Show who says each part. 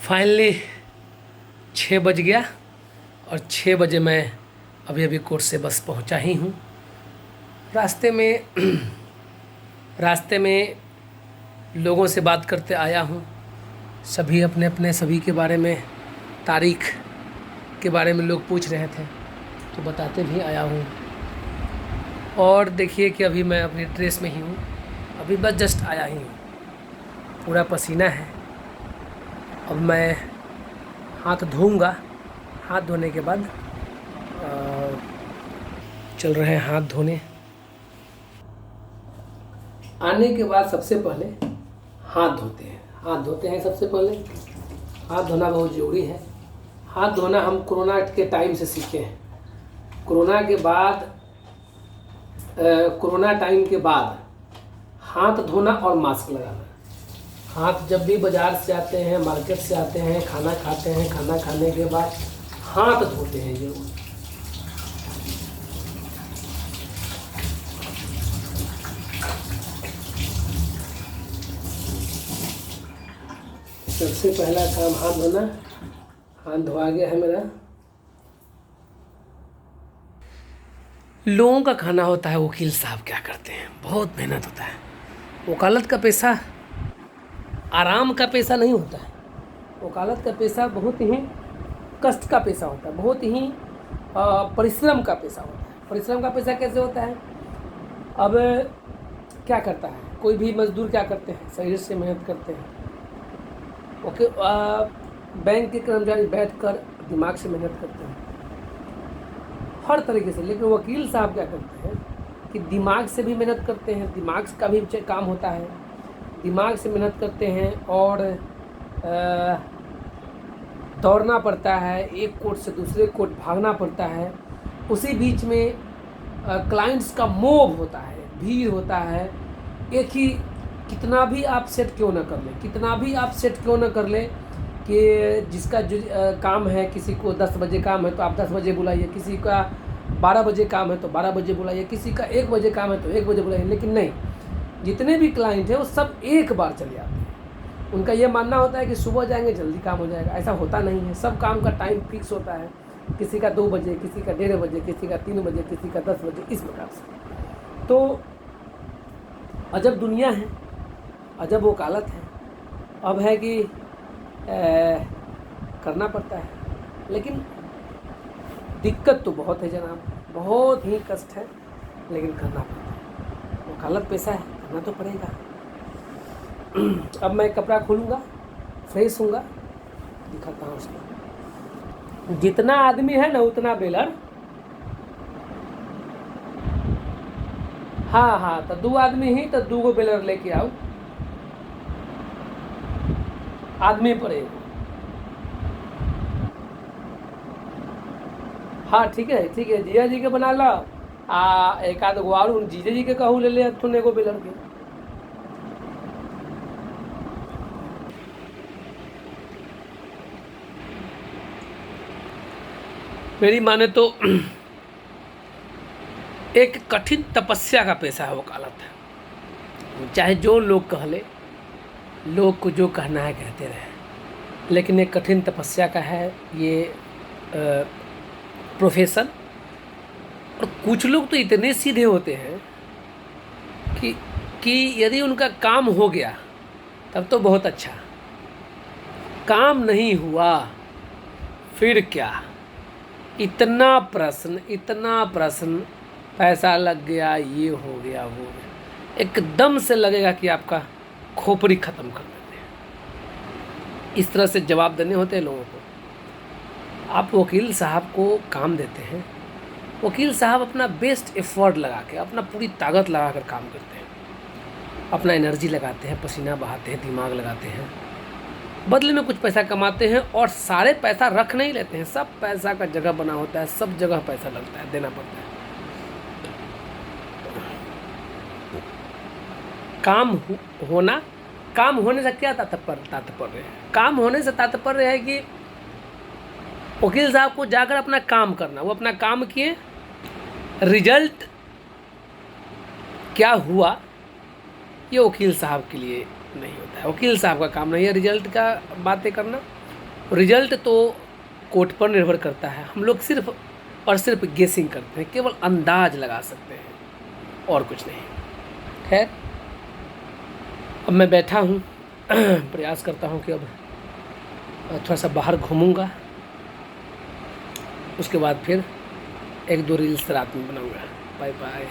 Speaker 1: Finally 6 बज गया और 6 बजे मैं अभी कोर्ट से बस पहुंचा ही हूँ। रास्ते में लोगों से बात करते आया हूँ। सभी अपने अपने सभी के बारे में, तारीख के बारे में लोग पूछ रहे थे तो बताते भी आया हूँ। और देखिए कि अभी मैं अपनी ड्रेस में ही हूँ, अभी बस जस्ट आया ही हूँ, पूरा पसीना है। अब मैं हाथ धोऊंगा, हाथ धोने के बाद चल रहे हैं हाथ धोने। आने के बाद सबसे पहले हाथ धोते हैं सबसे पहले। हाथ धोना बहुत ज़रूरी है। हाथ धोना हम कोरोना के टाइम से सीखे हैं। कोरोना टाइम के बाद हाथ धोना और मास्क लगाना। हाथ जब भी बाज़ार से आते हैं, मार्केट से आते हैं, खाना खाते हैं, खाना खाने के बाद हाथ धोते हैं जरूर। सबसे पहला काम हाथ धोना। हाथ धोआ गया है मेरा। लोगों का खाना होता है, वकील साहब क्या करते हैं, बहुत मेहनत होता है। वकालत का पैसा आराम का पैसा नहीं होता है। वकालत का पैसा बहुत ही कष्ट का पैसा होता है, बहुत ही परिश्रम का पैसा होता है। परिश्रम का पैसा कैसे होता है? अब क्या करता है कोई भी मजदूर, क्या करते हैं, शरीर से मेहनत करते हैं। ओके, बैंक के कर्मचारी बैठकर दिमाग से मेहनत करते हैं हर तरीके से। लेकिन वकील साहब क्या करते हैं कि दिमाग से भी मेहनत करते हैं, दिमाग का भी काम होता है, दिमाग से मेहनत करते हैं और दौड़ना पड़ता है, एक कोर्ट से दूसरे कोर्ट भागना पड़ता है। उसी बीच में क्लाइंट्स का मोब होता है, भीड़ होता है। एक ही कितना भी आप सेट क्यों ना कर ले कि जिसका जो काम है, किसी को 10 बजे काम है तो आप 10 बजे बुलाइए, किसी का 12 बजे काम है तो 12 बजे बुलाइए, किसी का 1 बजे काम है तो 1 बजे बुलाइए। लेकिन नहीं, जितने भी क्लाइंट हैं वो सब एक बार चले आते हैं। उनका ये मानना होता है कि सुबह जाएंगे जल्दी काम हो जाएगा। ऐसा होता नहीं है। सब काम का टाइम फिक्स होता है। किसी का 2 बजे, किसी का 1:30 बजे, किसी का 3 बजे, किसी का 10 बजे, इस प्रकार से। तो अजब दुनिया है, अजब वकालत है। अब है कि करना पड़ता है, लेकिन दिक्कत तो बहुत है जनाब, बहुत ही कष्ट है, लेकिन करना पड़ता है। वकालत पैसा है, करना तो पड़ेगा। अब मैं कपड़ा खोलूँगा, फ्रेश होऊंगा, दिखाता हूँ उसको। जितना आदमी है ना उतना बेलर। हाँ, तो 2 आदमी ही तो 2 बेलर लेके आओ, आदमी पड़ेगा। हाँ ठीक है जिया जी के बना ला। एक आध गो और जीजा जी के कहूँ ले ले थोड़े को बेलर के। मेरी माने तो एक कठिन तपस्या का पैसा है वकालत है। चाहे जो लोग कह ले, लोग को जो कहना है कहते रहे, लेकिन एक कठिन तपस्या का है ये प्रोफेशन। और कुछ लोग तो इतने सीधे होते हैं कि यदि उनका काम हो गया तब तो बहुत अच्छा, काम नहीं हुआ फिर क्या, इतना प्रश्न, पैसा लग गया, ये हो गया, वो हो गया, एकदम से लगेगा कि आपका खोपड़ी ख़त्म कर देते हैं। इस तरह से जवाब देने होते हैं लोगों को। आप वकील साहब को काम देते हैं, वकील साहब अपना बेस्ट एफर्ट लगा के, अपना पूरी ताकत लगा कर काम करते हैं, अपना एनर्जी लगाते हैं, पसीना बहाते हैं, दिमाग लगाते हैं, बदले में कुछ पैसा कमाते हैं। और सारे पैसा रख नहीं लेते हैं, सब पैसा का जगह बना होता है, सब जगह पैसा लगता है, देना पड़ता है। काम होने से क्या तात्पर्य है? काम होने से तात्पर्य है कि वकील साहब को जाकर अपना काम करना। वो अपना काम किए, रिजल्ट क्या हुआ ये वकील साहब के लिए नहीं होता है। वकील साहब का काम नहीं है रिजल्ट का बातें करना, रिजल्ट तो कोर्ट पर निर्भर करता है, हम लोग सिर्फ और सिर्फ गेसिंग करते हैं, केवल अंदाज लगा सकते हैं और कुछ नहीं। खैर, अब मैं बैठा हूँ, प्रयास करता हूँ कि अब थोड़ा सा बाहर घूमूंगा, उसके बाद फिर 1-2 रील्स रात में बनाऊंगा। Bye bye.